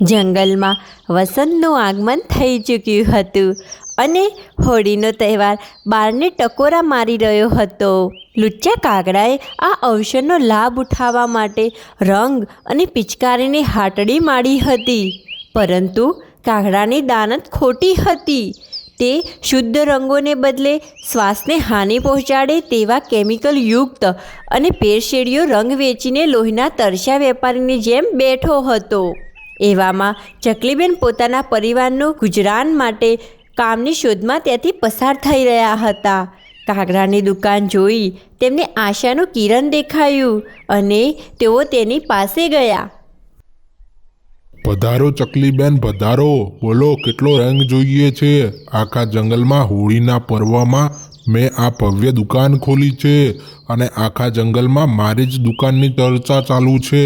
જંગલમાં વસંતનું આગમન થઈ ચૂક્યું હતું અને હોળીનો તહેવાર બારને ટકોરા મારી રહ્યો હતો. લુચ્ચા કાગડાએ આ અવસરનો લાભ ઉઠાવવા માટે રંગ અને પિચકારીની હાટડી માંડી હતી, પરંતુ કાગડાની દાનત ખોટી હતી. તે શુદ્ધ રંગોને બદલે શ્વાસને હાનિ પહોંચાડે તેવા કેમિકલ યુક્ત અને પેરશેડીયો રંગ વેચીને લોહીના તરસ્યા વેપારીની જેમ બેઠો હતો. એવામાં ચકલીબેન પોતાના પરિવારનું ગુજરાન માટે કામની શોધમાં ત્યાંથી પસાર થઈ રહ્યા હતા. કાગડાની દુકાન જોઈ તેમને આશાનું કિરણ દેખાયું અને તેઓ તેની પાસે ગયા. પધારો ચકલીબેન, પધારો. બોલો, કેટલો રંગ જોઈએ છે? આખા જંગલમાં હોળીના પર્વમાં મેં આ ભવ્ય દુકાન ખોલી છે અને આખા જંગલમાં મારી જ દુકાનની ચર્ચા ચાલુ છે.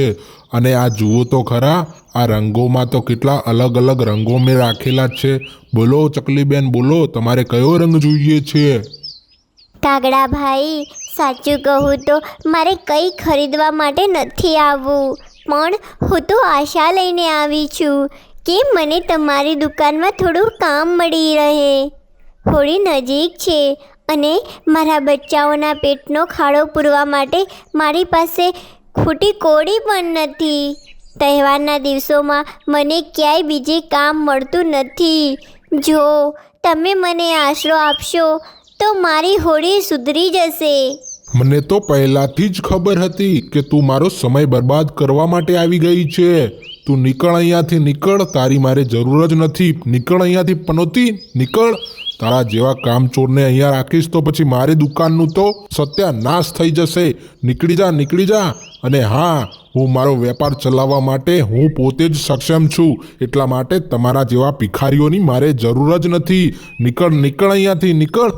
અને આ જુઓ તો ખરા, આ રંગોમાં તો કેટલા અલગ અલગ રંગો મેં રાખેલા છે. બોલો ચકલીબેન, બોલો, તમારે કયો રંગ જોઈએ છે? કાગડા ભાઈ, સાચું કહું તો મારે કંઈ ખરીદવા માટે નથી આવવું, પણ હું તો આશા લઈને આવી છું કે મને તમારી દુકાનમાં થોડું કામ મળી રહે. હોળી નજીક છે અને મારા બચ્ચાઓના પેટનો ખાડો પૂરવા માટે મારી પાસે ખૂટી કોડી પણ નથી. તહેવારના દિવસોમાં મને ક્યાંય બીજે કામ મળતું નથી. જો તમે મને આશરો આપશો તો મારી હોળી સુધરી જશે. મને તો પહેલાથી જ ખબર હતી કે તું મારો સમય બરબાદ કરવા માટે આવી ગઈ છે. તું નીકળ અહીંયાથી, નીકળ. તારી મારે જરૂર જ નથી. નીકળ અહીંયાથી પનોતી, નીકળ. તારા જેવા કામચોરને અહીંયા રાખીશ તો પછી મારી દુકાનનું તો સત્યાનાશ થઈ જશે. નીકળી જા, નીકળી જા. અને હા, હું મારો વેપાર ચલાવવા માટે હું પોતે જ સક્ષમ છું, એટલા માટે તમારા જેવા ભિખારીઓની મારે જરૂર જ નથી. નીકળ, નીકળ અહીંયાથી, નીકળ.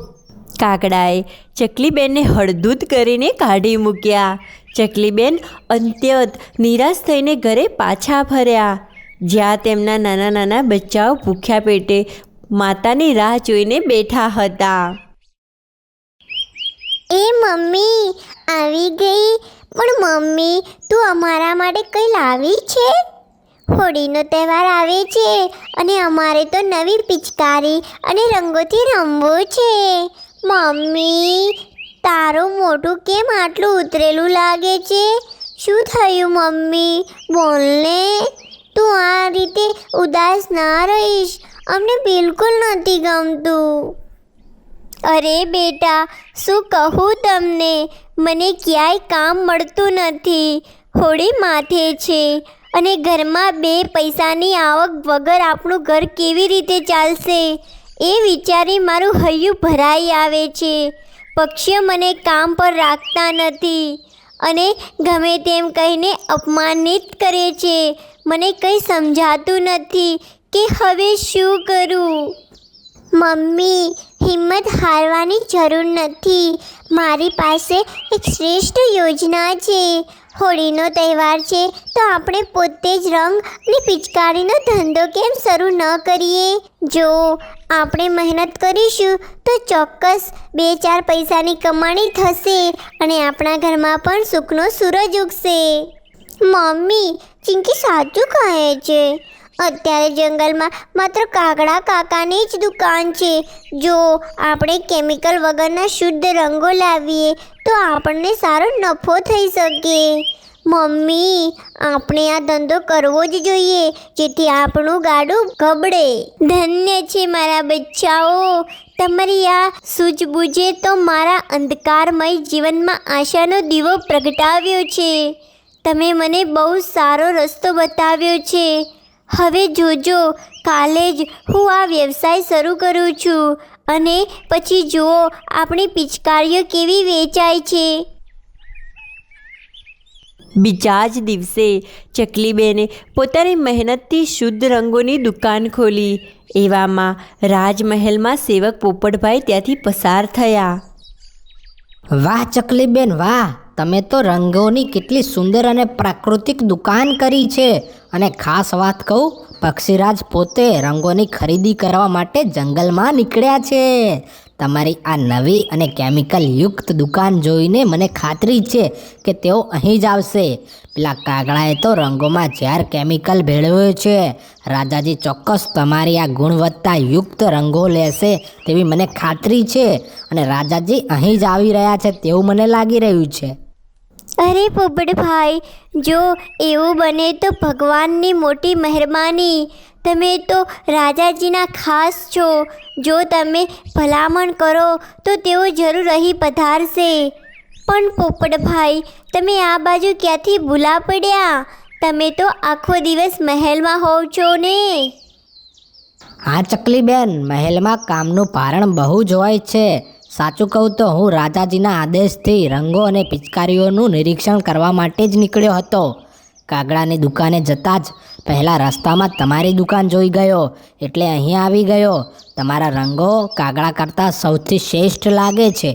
કાગડાએ ચકલીબેનને હળદૂત કરીને કાઢી મૂક્યા. ચકલીબેન અત્યંત નિરાશ થઈને ઘરે પાછા ફર્યા, જ્યાં તેમના નાના નાના બચ્ચાઓ ભૂખ્યા પેટે માતાની રાહ જોઈને બેઠા હતા. એ મમ્મી આવી ગઈ. પણ મમ્મી, તું અમારા માટે કંઈ લાવી છે? હોળીનો તહેવાર આવે છે અને અમારે તો નવી પિચકારી અને રંગોથી રમવું છે. મમ્મી, તારું મોઢું કેમ આટલું ઉતરેલું લાગે છે? શું થયું મમ્મી? બોલને. તું આ રીતે ઉદાસ ના રહીશ, અમને બિલકુલ નથી ગમતું. અરે બેટા, શું કહું તમને, મને ક્યાંય કામ મળતું નથી. હોળી માથે છે અને ઘરમાં 2 પૈસાની આવક વગર આપણું ઘર કેવી રીતે ચાલશે એ વિચારી મારું હૈયું ભરાઈ આવે છે. પક્ષીઓ મને કામ પર રાખતા નથી અને ગમે તેમ કહીને અપમાનિત કરે છે. મને કંઈ સમજાતું નથી કે હવે શું કરું. મમ્મી, હિંમત હારવાની જરૂર નથી. મારી પાસે એક શ્રેષ્ઠ યોજના છે. હોળીનો તહેવાર છે તો આપણે પોતે જ રંગ અને પિચકારીનો ધંધો કેમ શરૂ ન કરીએ? જો આપણે મહેનત કરીશું તો ચોક્કસ 2-4 પૈસાની કમાણી થશે અને આપણા ઘરમાં પણ સુખનો સૂરજ ઉગશે. મમ્મી, ચિંકી સાચું કહે છે. અત્યારે જંગલમાં માત્ર કાગડા કાકાની જ દુકાન છે. જો આપણે કેમિકલ વગરના શુદ્ધ રંગો લાવીએ તો આપણને સારો નફો થઈ શકે. મમ્મી, આપણે આ ધંધો કરવો જ જોઈએ, જેથી આપણું ગાડું ગબડે. ધન્ય છે મારા બચ્ચાઓ, તમારી આ સૂઝબૂઝે તો મારા અંધકારમય જીવનમાં આશાનો દીવો પ્રગટાવ્યો છે. તમે મને બહુ સારો રસ્તો બતાવ્યો છે. હવે જોજો, કાલે જ હું આ વ્યવસાય શરૂ કરું છું અને પછી જુઓ આપણી પિચકારીઓ કેવી વેચાય છે. બીજા જ દિવસે ચકલીબેને પોતાની મહેનતથી શુદ્ધ રંગોની દુકાન ખોલી. એવામાં રાજમહેલમાં સેવક પોપટભાઈ ત્યાંથી પસાર થયા. વાહ ચકલીબેન, વાહ! તમે તો રંગોની કેટલી સુંદર અને પ્રાકૃતિક દુકાન કરી છે. અને ખાસ વાત કહું, પક્ષીરાજ પોતે રંગોની ખરીદી કરવા માટે જંગલમાં નીકળ્યા છે. તમારી આ નવી અને કેમિકલ યુક્ત દુકાન જોઈને મને ખાતરી છે કે તેઓ અહીં જ આવશે. પેલા કાગડાએ તો રંગોમાં ઝેર કેમિકલ ભેળવ્યો છે. રાજાજી ચોક્કસ તમારી આ ગુણવત્તા યુક્ત રંગો લેશે તેવી મને ખાતરી છે અને રાજાજી અહીં જ આવી રહ્યા છે તેવું મને લાગી રહ્યું છે. અરે પોપટભાઈ, જો એવું બને તો ભગવાનની મોટી મહેરબાની. તમે તો રાજાજીના ખાસ છો. જો તમે ભલામણ કરો તો તેઓ જરૂર અહીં પધારશે. પણ પોપટભાઈ, તમે આ બાજુ ક્યાંથી ભૂલા પડ્યા? તમે તો આખો દિવસ મહેલમાં હોવ છો ને. હા ચકલીબેન, મહેલમાં કામનું ભારણ બહુ જ હોય છે. સાચું કહું તો હું રાજાજીના આદેશથી રંગો અને પિચકારીઓનું નિરીક્ષણ કરવા માટે જ નીકળ્યો હતો. કાગડાની દુકાને જતાં જ પહેલાં રસ્તામાં તમારી દુકાન જોઈ ગયો એટલે અહીં આવી ગયો. તમારા રંગો કાગડા કરતાં સૌથી શ્રેષ્ઠ લાગે છે.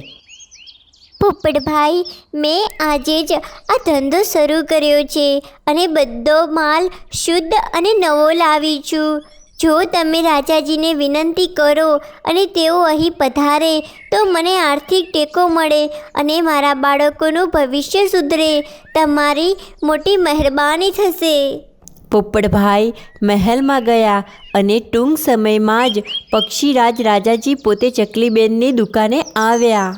પોપટભાઈ, મેં આજે જ આ ધંધો શરૂ કર્યો છે અને બધો માલ શુદ્ધ અને નવો લાવી છું. જો તમે રાજાજીને વિનંતી કરો અને તેઓ અહીં પધારે તો મને આર્થિક ટેકો મળે અને મારા બાળકોનું ભવિષ્ય સુધરે. તમારી મોટી મહેરબાની થશે. પોપટભાઈ મહેલમાં ગયા અને ટૂંક સમયમાં જ પક્ષીરાજ રાજાજી પોતે ચકલીબેનની દુકાને આવ્યા.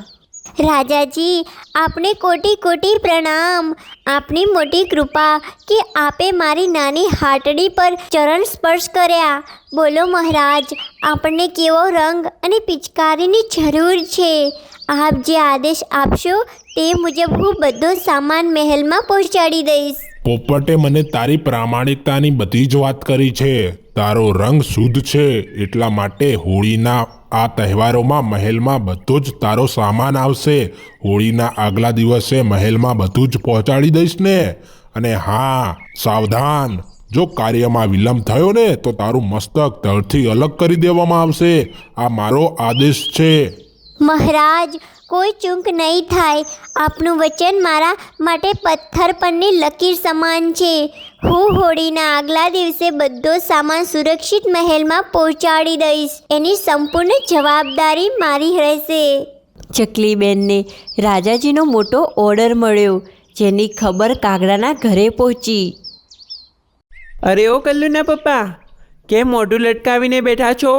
રાજાજી, આપને કોટી કોટી પ્રણામ. આપની મોટી કૃપા કે આપે મારી નાની હાટડી પર ચરણ સ્પર્શ કર્યા. બોલો મહારાજ, આપણને કેવો રંગ અને પિચકારીની જરૂર છે? આપ જે આદેશ આપશો તે મુજબ હું બધો સામાન મહેલમાં પહોંચાડી દઈશ. પોપટે મને તારી પ્રામાણિકતાની બધી જ વાત કરી છે. તારો રંગ શુદ્ધ છે એટલા માટે હોળીના આ તહેવારોમાં મહેલમાં બધો જ તારો સામાન આવશે. હોળીના આગલા દિવસે મહેલમાં બધું જ પહોંચાડી દઈશ ને. અને હા, સાવધાન, જો કાર્યમાં વિલંબ થયો ને તો તારું મસ્તક ધડથી અલગ કરી દેવામાં આવશે. આ મારો આદેશ છે. મહારાજ, કોઈ ચૂક નહીં થાય. આપનું વચન મારા માટે પથ્થર પરની લકીર સમાન છે. હું હોળીના આગલા દિવસે બધો સામાન સુરક્ષિત મહેલમાં પહોંચાડી દઈશ. એની સંપૂર્ણ જવાબદારી મારી રહેશે. ચકલીબેનને રાજાજીનો મોટો ઓર્ડર મળ્યો, જેની ખબર કાગડાના ઘરે પહોંચી. અરે ઓ કલ્લુના પપ્પા, કેમ મોઢું લટકાવીને બેઠા છો?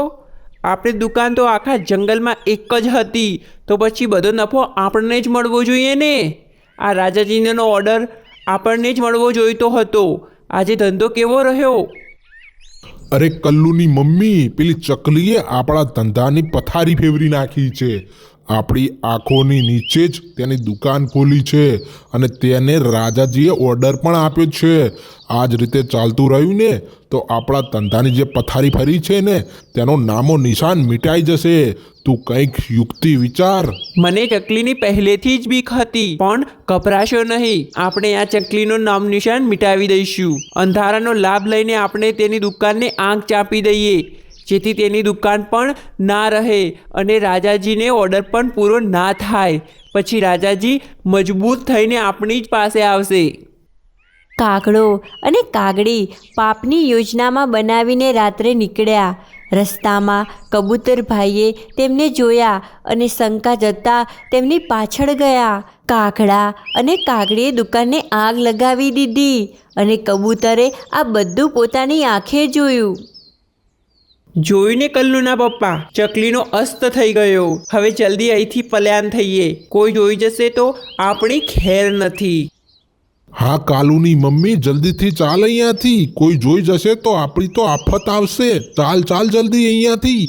આપણી દુકાન તો આખા જંગલમાં એક જ હતી, તો પછી બધો નફો આપણને જ મળવો જોઈએ ને. આ રાજાજીનો ઓર્ડર આપણને જ મળવો જોઈતો હતો. આજે ધંધો કેવો રહ્યો? અરે કલ્લુની મમ્મી, પેલી ચકલીએ આપણા ધંધાની પથારી ફેરવી નાખી છે. આપણી આંખોની નીચે જ તેની દુકાન ખોલી છે અને તેને રાજાજીએ ઓર્ડર પણ આપ્યો છે. આ જ રીતે ચાલતું રહ્યું ને તો આપણા ધંધાની જે પથારી ફરી છે ને તેનો નામો નિશાન મિટાઈ જશે. તું કંઈક યુક્તિ વિચાર. મને ચકલીની પહેલેથી જ બીક હતી, પણ ગભરાશો નહીં. આપણે આ ચકલીનું નામ નિશાન મિટાવી દઈશું. અંધારાનો લાભ લઈને આપણે તેની દુકાનને આંખ ચાંપી દઈએ, જેથી તેની દુકાન પણ ના રહે અને રાજાજીને ઓર્ડર પણ પૂરો ના થાય. પછી રાજાજી મજબૂત થઈને આપણી જ પાસે આવશે. કાગડો અને કાગડી પાપની યોજનામાં બનાવીને રાત્રે નીકળ્યા. રસ્તામાં કબૂતરભાઈએ તેમને જોયા અને શંકા જતાં તેમની પાછળ ગયા. કાગડા અને કાગડીએ દુકાનને આગ લગાવી દીધી અને કબૂતરે આ બધું પોતાની આંખે જોયું. જોઈને કલ્લુના પપ્પા, ચકલીનો અસ્ત થઈ ગયો. હવે જલ્દી અહીંથી પલાયન થઈએ. કોઈ જોઈ જશે તો આપણી ખેર નથી. હા કાલુની મમ્મી, જલ્દીથી ચાલ અહીંયાથી. કોઈ જોઈ જશે તો આપણી તો આફત આવશે. ચાલ ચાલ જલ્દી અહીંયાથી.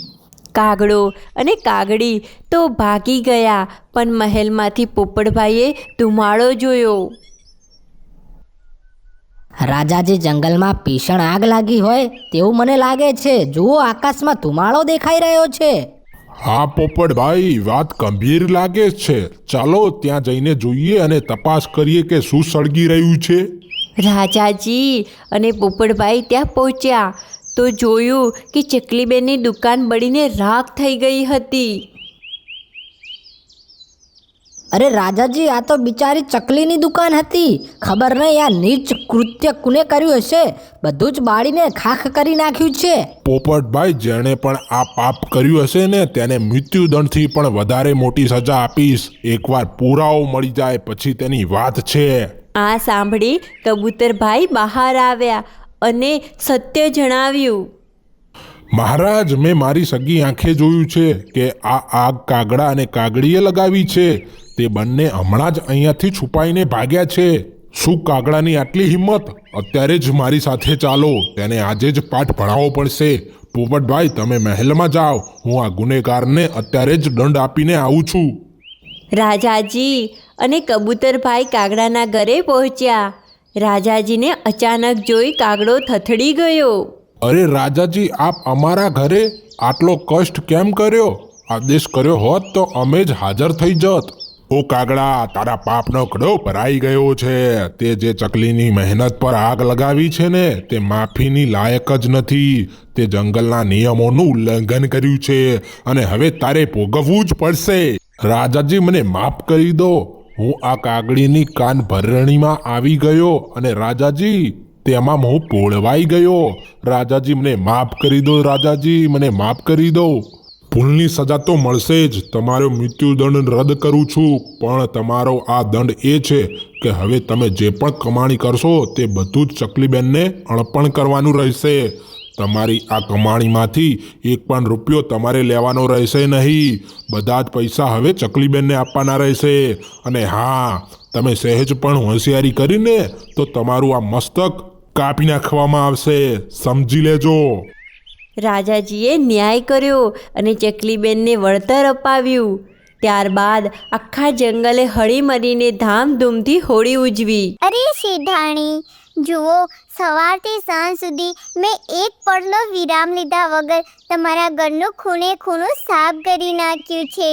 કાગડો અને કાગડી તો ભાગી ગયા, પણ મહેલમાંથી પોપટભાઈએ ધુમાડો જોયો. રાજાજી જંગલમાં ભીષણ આગ લાગી હોય તેવું મને લાગે છે. જુઓ, આકાશમાં ધુમાડો દેખાઈ રહ્યો છે. હા પોપટભાઈ, વાત ગંભીર લાગે છે. ચાલો ત્યાં જઈને જોઈએ અને તપાસ કરીએ કે શું સળગી રહ્યું છે. રાજાજી અને પોપટભાઈ ત્યાં પહોંચ્યા તો જોયું કે ચકલીબેનની દુકાન બળીને રાખ થઈ ગઈ હતી. અરે રાજાજી, આ તો બિચારી ચકલીની દુકાન હતી. ખબર નહીં આ નીચ કૃત્ય કોને કર્યું હશે. બધું જ બાળીને ખાખ કરી નાખ્યું છે. પોપટભાઈ, જેણે પણ આ પાપ કર્યું હશે ને તેને મૃત્યુદંડથી પણ વધારે મોટી સજા આપીશ. એકવાર પુરાવો મળી જાય પછી તેની વાત છે. આ સાંભળી કબૂતરભાઈ બહાર આવ્યા અને સત્ય જણાવ્યું. મહારાજ, મેં મારી સગી આંખે જોયું છે કે આ આગ કાગડા અને કાગડીએ લગાવી છે. તે બંને હમણાં જ અહીંયાથી છુપાઈને ભાગ્યા છે. શું કાગડાની આટલી હિંમત? અત્યારે જ મારી સાથે ચાલો, તેને આજે જ પાઠ ભણાવવો પડશે. પોપટભાઈ, તમે મહેલમાં જાઓ, હું આ ગુનેગારને અત્યારે જ દંડ આપીને આવું છું. રાજાજી અને કબૂતરભાઈ કાગડાના ઘરે પહોંચ્યા. રાજાજીને અચાનક જોઈ કાગડો થથડી ગયો. અરે રાજાજી, આપ અમારા ઘરે આટલો કષ્ટ કેમ કર્યો? આદેશ કર્યો હોત તો અમે જ હાજર થઈ જત. ઓ કાગડા, તારા પાપનો ઘડો ભરાઈ ગયો છે. તે જે ચકલીની મહેનત પર આગ લગાવી છે ને તે માફીની લાયક જ નથી. તે જંગલના નિયમોનું ઉલ્લંઘન કર્યું છે અને હવે તારે ભોગવવું જ પડશે. રાજાજી, મને માફ કરી દો. હું આ કાગડીની કાન ભરણીમાં આવી ગયો અને રાજાજી તેમાં હું પોળવાઈ ગયો. રાજાજી, મને માફ કરી દો. રાજાજી, મને માફ કરી દો. ભૂલની સજા તો મળશે જ. તમારો મૃત્યુદંડ રદ કરું છું, પણ તમારો આ દંડ એ છે કે હવે તમે જે પણ કમાણી કરશો તે બધું જ ચકલીબેનને અર્પણ કરવાનું રહેશે. તમારી આ કમાણીમાંથી એક પણ રૂપિયો તમારે લેવાનો રહેશે નહીં. બધા જ પૈસા હવે ચકલીબેનને આપવાના રહેશે. અને હા, તમે સહેજ પણ હોશિયારી કરીને તો તમારું આ મસ્તક કાપી નાખવામાં આવશે. સમજી લેજો. રાજાજીએ ન્યાય કર્યો અને ચકલીબેનને વળતર અપાવ્યું. ત્યારબાદ આખા જંગલે હળીમળીને ધામધૂમથી હોળી ઉજવી. અરે શેઠાણી, જુઓ, સવારથી સાંજ સુધી મેં એક પળનો વિરામ લીધા વગર તમારા ઘરનું ખૂણે ખૂણું સાફ કરી નાખ્યું છે.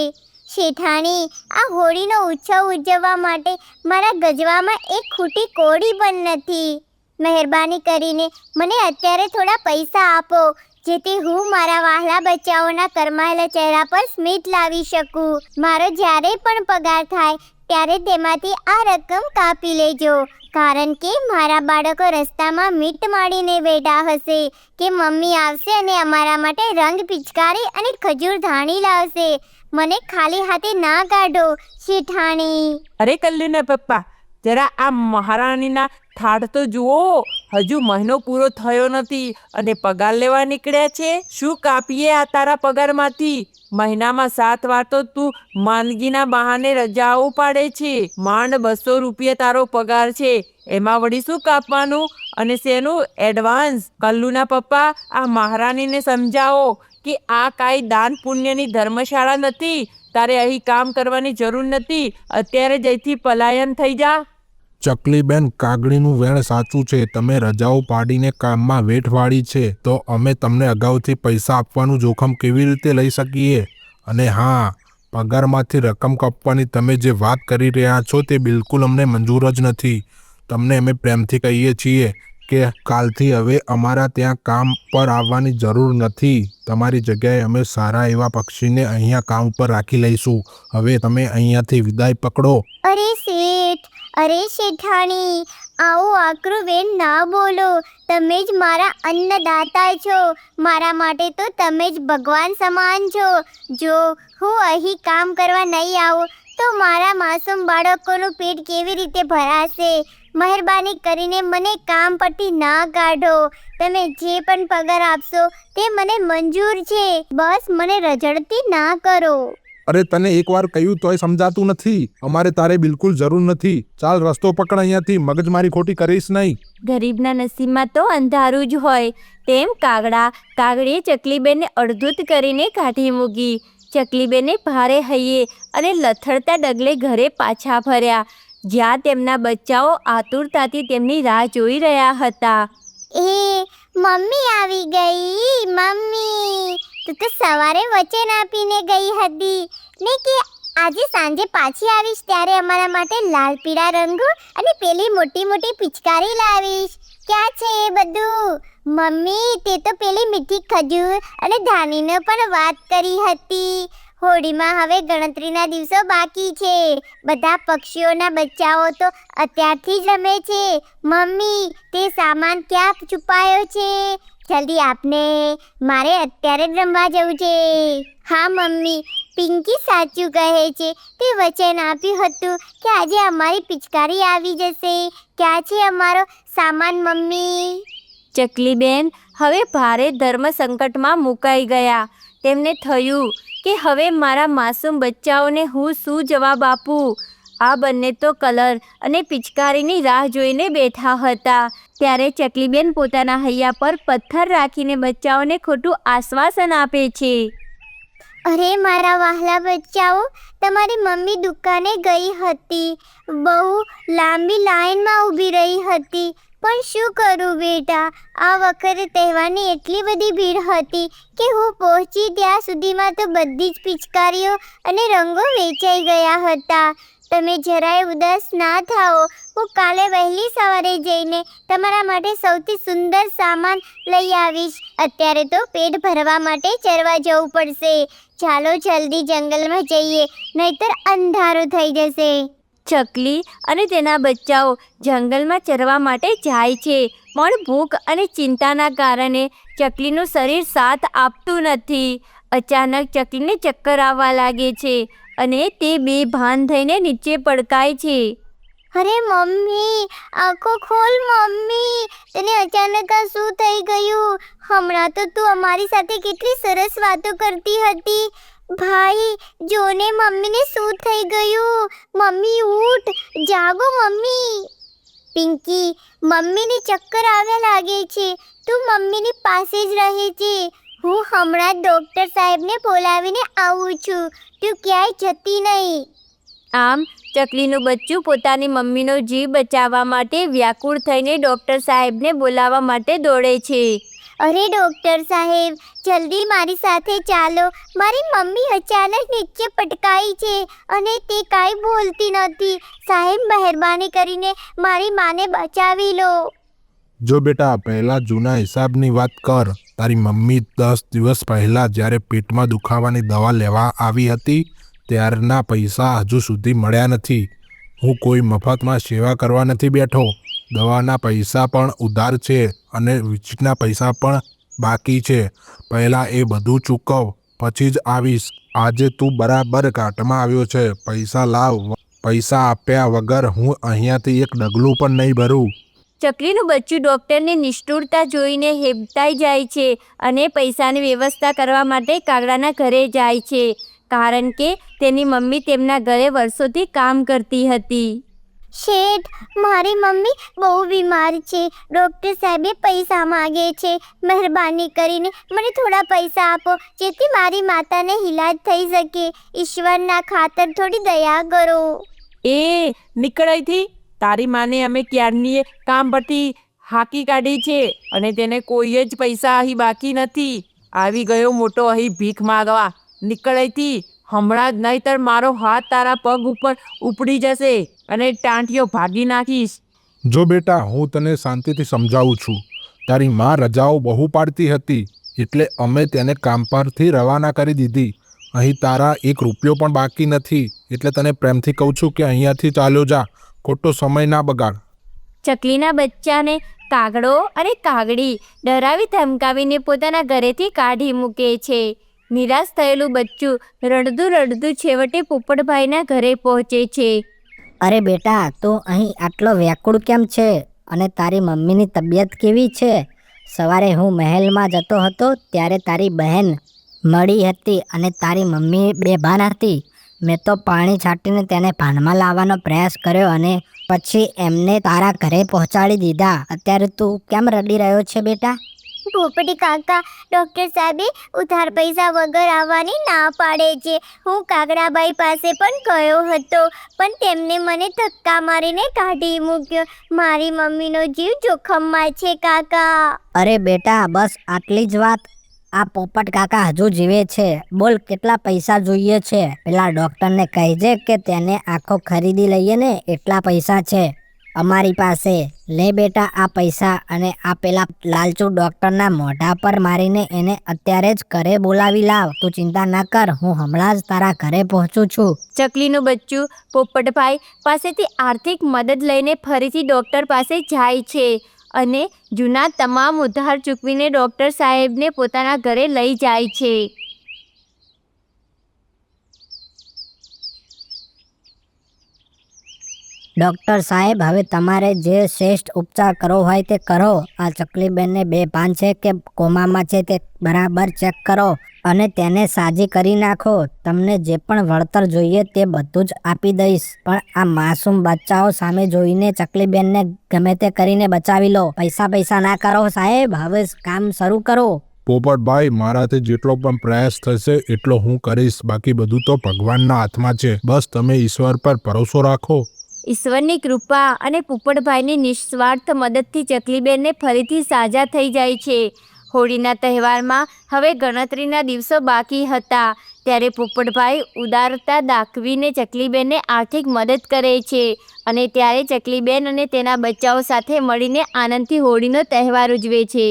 શેઠાણી, આ હોળીનો ઉત્સવ ઉજવવા માટે મારા ગજવામાં એક ખૂટી કોળી પણ નથી. મહેરબાની કરીને મને અત્યારે થોડા પૈસા આપો, જેથી હું મારા વહાલા બચ્ચાઓના કરમાયેલા ચહેરા પર સ્મિત લાવી શકું. મારો જ્યારે પણ પગાર થાય ત્યારે તેમાંથી આ રકમ કાપી લેજો, કારણ કે મારા બાળકો રસ્તામાં મીટ માડીને બેઠા હશે કે મમ્મી આવશે અને અમારા માટે રંગ પિચકારી અને ખજૂર ધાણી લાવશે. મને ખાલી હાથે ના કાઢો શેઠાણી. અરે કલ્લુના પપ્પા, જરા આ મહારાણીના ઠાઠ તો જુઓ. હજુ મહિનો પૂરો થયો નથી અને પગાર લેવા નીકળ્યા છે. શું કાપીએ આ તારા પગારમાંથી? મહિનામાં 7 વાર તો તું માંદગીના બહાને રજાઓ પાડે છે. માંડ 200 રૂપિયા તારો પગાર છે, એમાં વળી શું કાપવાનું અને શેનું એડવાન્સ? કલ્લુના પપ્પા, આ મહારાણીને સમજાવો કે આ કાંઈ દાન પુણ્યની ધર્મશાળા નથી. તારે અહીં કામ કરવાની જરૂર નથી. અત્યારે જ અહીંથી પલાયન થઈ જા. ચકલીબેન, કાગડીનું વેણ સાચું છે. તમે રજાઓ પાડીને કામમાં વેઠ વાળી છે તો અમે તમને અગાઉથી પૈસા આપવાનું જોખમ કેવી રીતે લઈ શકીએ? અને હા, પગારમાંથી રકમ કાપવાની તમે જે વાત કરી રહ્યા છો તે બિલકુલ અમને મંજૂર જ નથી. તમને અમે પ્રેમથી કહીએ છીએ કે કાલથી હવે અમારા ત્યાં કામ પર આવવાની જરૂર નથી. તમારી જગ્યાએ અમે સારા એવા પક્ષીને અહીંયા કામ પર રાખી લઈશું. હવે તમે અહીંયાથી વિદાય પકડો. અરે શેઠ, અરે શેઠાણી, આવું આકરું વેણ ના બોલો. તમે જ મારા અન્નદાતા છો. મારા માટે તો તમે જ ભગવાન સમાન છો. જો હું અહીં કામ કરવા નહીં આવું તો મારા માસૂમ બાળકોનું પેટ કેવી રીતે ભરાશે? મહેરબાની કરીને મને કામ પરથી ના કાઢો. તમે જે પણ પગાર આપશો તે મને મંજૂર છે. બસ મને રઝળતી ના કરો. અરે તને એકવાર કહ્યું તોય સમજાતું નથી. અમારે તારે બિલકુલ જરૂર નથી. ચાલ, રસ્તો પકડ અહીંયાથી. મગજમારી ખોટી કરીશ નહીં. ગરીબના નસીબમાં તો અંધારું જ હોય. તેમ કાગડીએ ચકલીબેનને અડધૂત કરીને કાઢી મૂકી. ચકલીબેને ભારે હૈયે અને લથડતા ડગલે ઘરે પાછા ફર્યા, જ્યાં તેમના બચ્ચાઓ આતુરતાથી તેમની રાહ જોઈ રહ્યા હતા. મમ્મી આવી ગઈ. મમ્મી, તું તો સવારે વચન આપીને ગઈ હતી ને કે આજે સાંજે પાછી આવીશ ત્યારે અમારા માટે લાલ પીળા રંગો અને પેલી મોટી મોટી પિચકારી લાવીશ. ક્યાં છે એ બધું? મમ્મી, તે તો પેલી મીઠી ખજૂર અને ધાણીનો પણ વાત કરી હતી. હોળીમાં હવે ગણતરીના દિવસો બાકી છે. બધા પક્ષીઓના બચ્ચાઓ તો અત્યારથી જ રમે છે. મમ્મી, તે સામાન ક્યાં છુપાયો છે? જલ્દી આપને, મારે અત્યારે જ રમવા જવું છે. હા મમ્મી, પિંકી સાચું કહે છે. તે વચન આપ્યું હતું કે આજે અમારી પિચકારી આવી જશે. ક્યાં છે અમારો સામાન મમ્મી? ચકલીબેન હવે ભારે ધર્મ સંકટમાં મુકાઈ ગયા. તેમને થયું કે હવે મારા માસૂમ બચ્ચાઓને હું શું જવાબ આપું. આ બંને તો કલર અને પિચકારીની રાહ જોઈને બેઠા હતા. ત્યારે ચકલીબેન પોતાના હૈયા પર પથ્થર રાખીને બચ્ચાઓને ખોટું આશ્વાસન આપે છે. અરે મારા વહાલા બચ્ચાઓ, તમારી મમ્મી દુકાને ગઈ હતી. બહુ લાંબી લાઈનમાં ઊભી રહી હતી. પણ શું કરું બેટા, આ વખતે તહેવારની એટલી બધી ભીડ હતી કે હું પહોંચી ત્યાં સુધીમાં તો બધી જ પિચકારીઓ અને રંગો વેચાઈ ગયા હતા. તમે જરાય ઉદાસ ના થાઓ. હું કાલે વહેલી સવારે જઈને તમારા માટે સૌથી સુંદર સામાન લઈ આવીશ. અત્યારે તો પેટ ભરવા માટે ચરવા જવું પડશે. ચાલો જલ્દી જંગલમાં જઈએ, નહીતર અંધારું થઈ જશે. ચકલી અને તેના બચ્ચાઓ જંગલમાં ચરવા માટે જાય છે. પણ ભૂખ અને ચિંતાના કારણે ચકલીનું શરીર સાથ આપતું નથી. અચાનક ચકલીને ચક્કર આવવા લાગે છે અને તે બેભાન થઈને નીચે પડકાય છે. અરે મમ્મી, આંખો ખોલ મમ્મી. તને અચાનક આ શું થઈ ગયું? હમણાં તો તું અમારી સાથે કેટલી સરસ વાતો કરતી હતી. ભાઈ, જોને મમ્મીને શું થઈ ગયું. મમ્મી ઉઠ, જાગો મમ્મી. પિંકી, મમ્મીને ચક્કર આવ્યા લાગે છે. તું મમ્મીની પાસે જ રહે છે. હું હમણાં જ ડૉક્ટર સાહેબને બોલાવીને આવું છું. તું ક્યાંય જતી નહીં. આમ ચકલીનું બચ્ચું પોતાની મમ્મીનો જીવ બચાવવા માટે વ્યાકુળ થઈને ડૉક્ટર સાહેબને બોલાવવા માટે દોડે છે. અરે ડૉક્ટર સાહેબ, જલ્દી મારી સાથે ચાલો. મારી મમ્મી અચાનક નીચે પટકાઈ છે અને તે કાંઈ બોલતી નથી. સાહેબ, મહેરબાની કરીને મારી માને બચાવી લો. જો બેટા, પહેલાં જૂના હિસાબની વાત કર. તારી મમ્મી 10 દિવસ પહેલાં જ્યારે પેટમાં દુખાવાની દવા લેવા આવી હતી ત્યારના પૈસા હજુ સુધી મળ્યા નથી. હું કોઈ મફતમાં સેવા કરવા નથી બેઠો. દવાના પૈસા પણ ઉધાર છે અને વીજળીના પૈસા પણ બાકી છે. પહેલાં એ બધું ચૂકવ, પછી જ આવીશ. આજે તું બરાબર ઘાટમાં આવ્યો છે. પૈસા લાવ. પૈસા આપ્યા વગર હું અહીંયાથી એક ડગલું પણ નહીં ભરું. ચકલીનું બચ્ચું ડૉક્ટરની નિષ્ઠુરતા જોઈને હેબતાઈ જાય છે અને પૈસાની વ્યવસ્થા કરવા માટે કાગડાના ઘરે જાય છે, કારણ કે તેની મમ્મી તેમના ઘરે વર્ષોથી કામ કરતી હતી. શેઠ, મારી મમ્મી બહુ બીમાર છે. ડૉક્ટર સાહેબે પૈસા માગે છે. મહેરબાની કરીને મને થોડા પૈસા આપો, જેથી મારી માતાને ઈલાજ થઈ શકે. ઈશ્વરના ખાતર થોડી દયા કરો. એ નીકળ અહીંથી. તારી માને અમે ક્યારની કામ પરથી હાંકી કાઢી છે અને તેને કોઈ જ પૈસા અહીં બાકી નથી. આવી ગયો મોટો અહીં ભીખ માગવા. નીકળ અહીંથી હમણાં જ, નહીંતર મારો હાથ તારા પગ ઉપર ઉપડી જશે અને ટાંટિયો ભાગી નાખીશ. જો બેટા, હું તને શાંતિથી સમજાવું છું. તારી માં રજાઓ બહુ પાડતી હતી એટલે અમે તેને કામ પરથી રવાના કરી દીધી. અહીં તારા 1 રૂપિયો પણ બાકી નથી. એટલે તને પ્રેમથી કહું છું કે અહીંયાથી ચાલ્યો જા. ખોટો સમય ના બગાડ. ચકલીના બચ્ચાને કાગડો અને કાગડી ડરાવી ધમકાવીને પોતાના ઘરેથી કાઢી મૂકે છે. નિરાશ થયેલું બચ્ચું રડતું રડતું છેવટે પોપટભાઈના ઘરે પહોંચે છે. અરે બેટા, તું અહીં આટલો વ્યાકુળ કેમ છે? અને તારી મમ્મીની તબિયત કેવી છે? સવારે હું મહેલમાં જતો હતો ત્યારે તારી બહેન મળી હતી અને તારી મમ્મી બેભાન હતી. મેં તો પાણી છાંટીને તેને ભાનમાં લાવવાનો પ્રયાસ કર્યો અને પછી એમને તારા ઘરે પહોંચાડી દીધા. અત્યારે તું કેમ રડી રહ્યો છે બેટા? પોપટી કાકા, ડૉક્ટર સાહેબે ઉધાર પૈસા વગર આવવાની ના પાડે છે. હું કાગડાબાઈ પાસે પણ ગયો હતો, પણ તેમને મને ધક્કા મારીને કાઢી મૂક્યો. મારી મમ્મીનો જીવ જોખમમાં છે કાકા. અરે બેટા, બસ આટલી જ વાત? આ પોપટ કાકા હજુ જીવે છે. બોલ, કેટલા પૈસા જોઈએ છે? પેલા ડૉક્ટરને કહેજે કે તેને આંખો ખરીદી લઈએ ને એટલા પૈસા છે. અમારી પાસે. લે બેટા આ પૈસા અને આ પેલા લાલચુ ડૉક્ટરના મોઢા પર મારીને એને અત્યારે જ ઘરે બોલાવી લાવ. તું ચિંતા ના કર, હું હમણાં જ તારા ઘરે પહોંચું છું. ચકલીનું બચ્ચું પોપટભાઈ પાસેથી આર્થિક મદદ લઈને ફરીથી ડૉક્ટર પાસે જાય છે અને જૂના તમામ ઉધાર ચૂકવીને ડૉક્ટર સાહેબને પોતાના ઘરે લઈ જાય છે. ડૉક્ટર સાહેબ, હવે તમારે જે શ્રેષ્ઠ ઉપચાર કરવો હોય તે કરો. આ ચકલીબેનને બેભાન છે કે કોમામાં છે તે બરાબર ચેક કરો અને તેને સાજી કરી નાખો. તમને જે પણ વળતર જોઈએ તે બધું જ આપી દઈશ, પણ આ માસૂમ બચ્ચાઓ સામે જોઈને ચકલીબેનને ગમે તે કરીને બચાવી લો. પૈસા ના કરો સાહેબ, હવે કામ શરૂ કરો. પોપટભાઈ, મારાથી જેટલો પણ પ્રયાસ થશે એટલો હું કરીશ. બાકી બધું તો ભગવાનના હાથમાં છે. બસ તમે ઈશ્વર પર ભરોસો રાખો. ઈશ્વરની કૃપા અને પોપટભાઈની નિસ્વાર્થ મદદથી ચકલીબેનને ફરીથી સાજા થઈ જાય છે. હોળીના તહેવારમાં હવે ગણતરીના દિવસો બાકી હતા ત્યારે પોપટભાઈ ઉદારતા દાખવીને ચકલીબેનને આર્થિક મદદ કરે છે અને ત્યારે ચકલીબેન અને તેના બચ્ચાઓ સાથે મળીને આનંદથી હોળીનો તહેવાર ઉજવે છે.